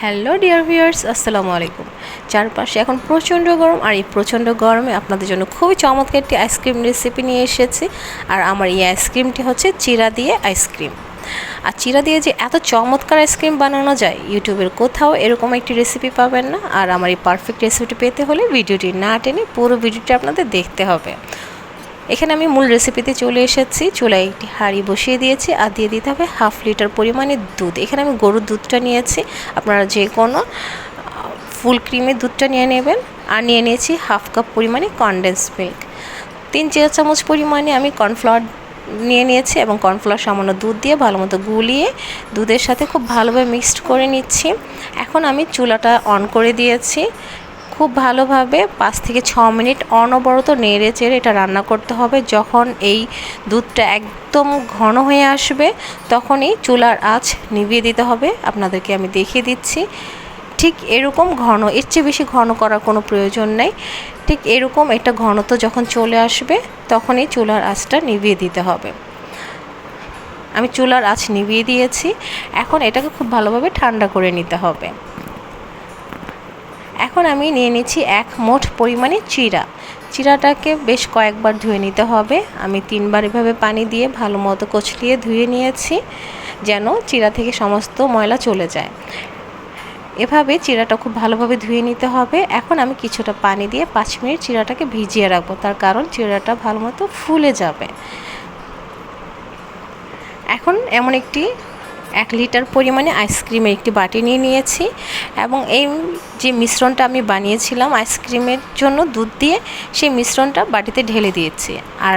Hello dear viewers, আসসালামু আলাইকুম। চারপাশে এখন প্রচণ্ড গরম, আর এই প্রচণ্ড গরমে আপনাদের জন্য খুবই চমৎকার একটি আইসক্রিম রেসিপি নিয়ে এসেছি। আর আমার এই আইসক্রিমটি হচ্ছে চিড়া দিয়ে আইসক্রিম। আর চিড়া দিয়ে যে এত চমৎকার আইসক্রিম বানানো যায়, ইউটিউবের কোথাও এরকম একটি রেসিপি পাবেন না। আর আমার এই পারফেক্ট রেসিপিটি পেতে হলে ভিডিওটি না টেনে পুরো ভিডিওটি আপনাদের দেখতে হবে। এখানে আমি মূল রেসিপিতে চলে এসেছি। চুলায় একটি হাঁড়ি বসিয়ে দিয়েছি, আর দিয়ে দিতে হবে 1/2 লিটার পরিমাণে দুধ। এখানে আমি গরুর দুধটা নিয়েছি, আপনারা যে কোনো ফুল ক্রিমের দুধটা নিয়ে নেবেন। আর নিয়ে নিয়েছি 1/2 কাপ পরিমাণে কনডেন্স মিল্ক। 3 চা চামচ পরিমাণে আমি কর্নফ্লাওয়ার নিয়ে নিয়েছি, এবং কর্নফ্লাওয়ার সামান্য দুধ দিয়ে ভালো মতো গুলিয়ে দুধের সাথে খুব ভালোভাবে মিক্সড করে নিচ্ছি। এখন আমি চুলাটা অন করে দিয়েছি। খুব ভালোভাবে 5 থেকে 6 মিনিট অনবরত নেড়ে চেড়ে এটা রান্না করতে হবে। যখন এই দুধটা একদম ঘন হয়ে আসবে, তখনই চুলার আঁচ নিভিয়ে দিতে হবে। আপনাদেরকে আমি দেখিয়ে দিচ্ছি, ঠিক এরকম ঘন, এর চেয়ে বেশি ঘন করার কোনো প্রয়োজন নেই। ঠিক এরকম একটা ঘনত্ব যখন চলে আসবে, তখনই চুলার আঁচটা নিভিয়ে দিতে হবে। আমি চুলার আঁচ নিভিয়ে দিয়েছি। এখন এটাকে খুব ভালোভাবে ঠান্ডা করে নিতে হবে। এখন আমি নিয়ে নিচ্ছি 1 মুঠ পরিমাণে চিড়াটাকে বেশ কয়েকবার ধুয়ে নিতে হবে। আমি 3 বার এভাবে পানি দিয়ে ভালো মতো কচলিয়ে ধুয়ে নিয়েছি, যেন চিড়া থেকে সমস্ত ময়লা চলে যায়। এভাবে চিড়াটা খুব ভালোভাবে ধুয়ে নিতে হবে। এখন আমি কিছুটা পানি দিয়ে 5 মিনিট চিড়াটাকে ভিজিয়ে রাখবো, তার কারণ চিড়াটা ভালো মতো ফুলে যাবে। এখন এমন একটি 1 লিটার পরিমাণে আইসক্রিমের একটি বাটি নিয়ে নিয়েছি, এবং এই যে মিশ্রণটা আমি বানিয়েছিলাম আইসক্রিমের জন্য দুধ দিয়ে, সেই মিশ্রণটা বাটিতে ঢেলে দিয়েছি। আর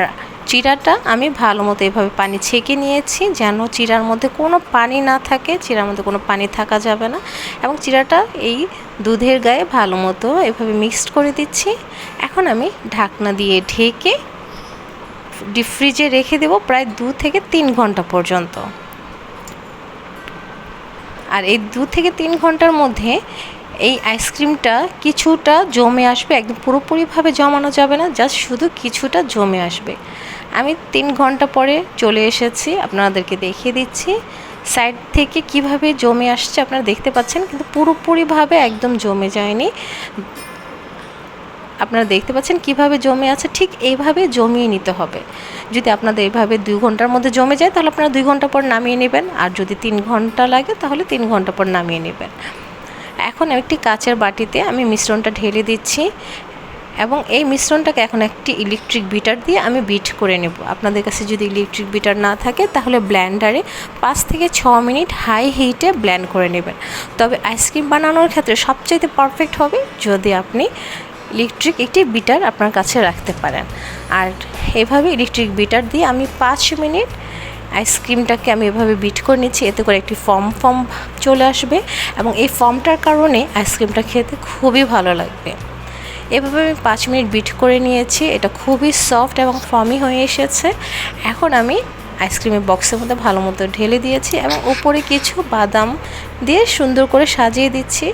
চিড়াটা আমি ভালো মতো এভাবে পানি ছেঁকে নিয়েছি, যেন চিড়ার মধ্যে কোনো পানি না থাকে। চিড়ার মধ্যে কোনো পানি থাকা যাবে না। এবং চিড়াটা এই দুধের গায়ে ভালো মতো এভাবে মিক্সড করে দিচ্ছি। এখন আমি ঢাকনা দিয়ে ঢেকে ডিপ ফ্রিজে রেখে দেবো প্রায় 2 থেকে 3 ঘন্টা পর্যন্ত। আর এই 2 থেকে 3 ঘন্টার মধ্যে এই আইসক্রিমটা কিছুটা জমে আসবে। একদম পুরোপুরিভাবে জমানো যাবে না, জাস্ট শুধু কিছুটা জমে আসবে। আমি 3 ঘন্টা পরে চলে এসেছি, আপনাদেরকে দেখিয়ে দিচ্ছি সাইড থেকে কিভাবে জমে আসছে। আপনারা দেখতে পাচ্ছেন, কিন্তু পুরোপুরিভাবে একদম জমে যায়নি। আপনারা দেখতে পাচ্ছেন কিভাবে জমে আছে, ঠিক এইভাবে জমিয়ে নিতে হবে। যদি আপনাদের এইভাবে 2 ঘন্টার মধ্যে জমে যায়, তাহলে আপনারা 2 ঘন্টা পর নামিয়ে নেবেন। আর যদি 3 ঘন্টা লাগে, তাহলে 3 ঘন্টা পর নামিয়ে নেবেন। এখন একটি কাচের বাটিতে আমি মিশ্রণটা ঢেলে দিচ্ছি, এবং এই মিশ্রণটাকে এখন একটি ইলেকট্রিক বিটার দিয়ে আমি বিট করে নেব। আপনাদের কাছে যদি ইলেকট্রিক বিটার না থাকে, তাহলে ব্লেন্ডারে 5 থেকে 6 মিনিট হাই হিটে ব্লেন্ড করে নেবেন। তবে আইসক্রিম বানানোর ক্ষেত্রে সবচাইতে পারফেক্ট হবে যদি আপনি ইলেকট্রিক একটি বিটার আপনার কাছে রাখতে পারেন। আর এভাবে ইলেকট্রিক বিটার দিয়ে আমি 5 মিনিট আইসক্রিমটাকে আমি এভাবে বিট করে নিচ্ছি। এতে করে একটি ফর্ম চলে আসবে, এবং এই ফর্মটার কারণে আইসক্রিমটা খেতে খুবই ভালো লাগবে। এভাবে আমি 5 মিনিট বিট করে নিয়েছি। এটা খুবই সফট এবং ফর্মি হয়ে এসেছে। এখন আমি আইসক্রিমের বক্সের মধ্যে ভালো মতো ঢেলে দিয়েছি, এবং উপরে কিছু বাদাম দিয়ে সুন্দর করে সাজিয়ে দিচ্ছি।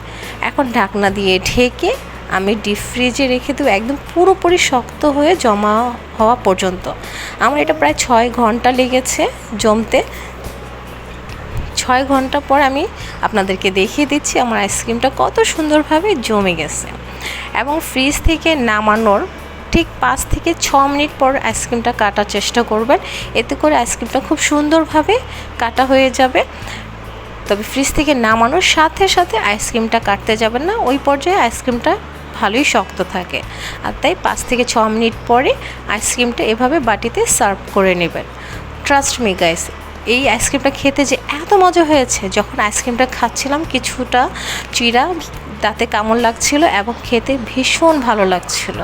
এখন ঢাকনা দিয়ে ঢেকে আমি ডিপ ফ্রিজে রেখে দেবো, একদম পুরোপুরি শক্ত হয়ে জমা হওয়া পর্যন্ত। আমার এটা প্রায় 6 ঘন্টা লেগেছে জমতে। 6 ঘন্টা পর আমি আপনাদেরকে দেখিয়ে দিচ্ছি আমার আইসক্রিমটা কত সুন্দরভাবে জমে গেছে। এবং ফ্রিজ থেকে নামানোর ঠিক 5 থেকে 6 মিনিট পর আইসক্রিমটা কাটার চেষ্টা করবেন। এতে করে আইসক্রিমটা খুব সুন্দরভাবে কাটা হয়ে যাবে। তবে ফ্রিজ থেকে নামানোর সাথে সাথে আইসক্রিমটা কাটতে যাবেন না, ওই পর্যায়ে আইসক্রিমটা ভালোই শক্ত থাকে। আর তাই 5 থেকে 6 মিনিট পরে আইসক্রিমটা এভাবে বাটিতে সার্ভ করে নেবেন। ট্রাস্ট মি গাইস, এই আইসক্রিমটা খেতে যে এত মজা হয়েছে, যখন আইসক্রিমটা খাচ্ছিলাম কিছুটা চিড়া দাঁতে কামড় লাগছিল, এবং খেতে ভীষণ ভালো লাগছিল।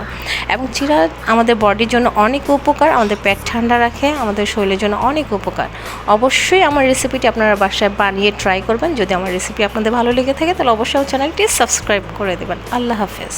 এবং চিড়া আমাদের বডির জন্য অনেক উপকার, আমাদের পেট ঠান্ডা রাখে, আমাদের শরীরের জন্য অনেক উপকার। অবশ্যই আমার রেসিপিটি আপনারা বাসায় বানিয়ে ট্রাই করবেন। যদি আমার রেসিপি আপনাদের ভালো লেগে থাকে, তাহলে অবশ্যই চ্যানেলটি সাবস্ক্রাইব করে দেবেন। আল্লাহ হাফেজ।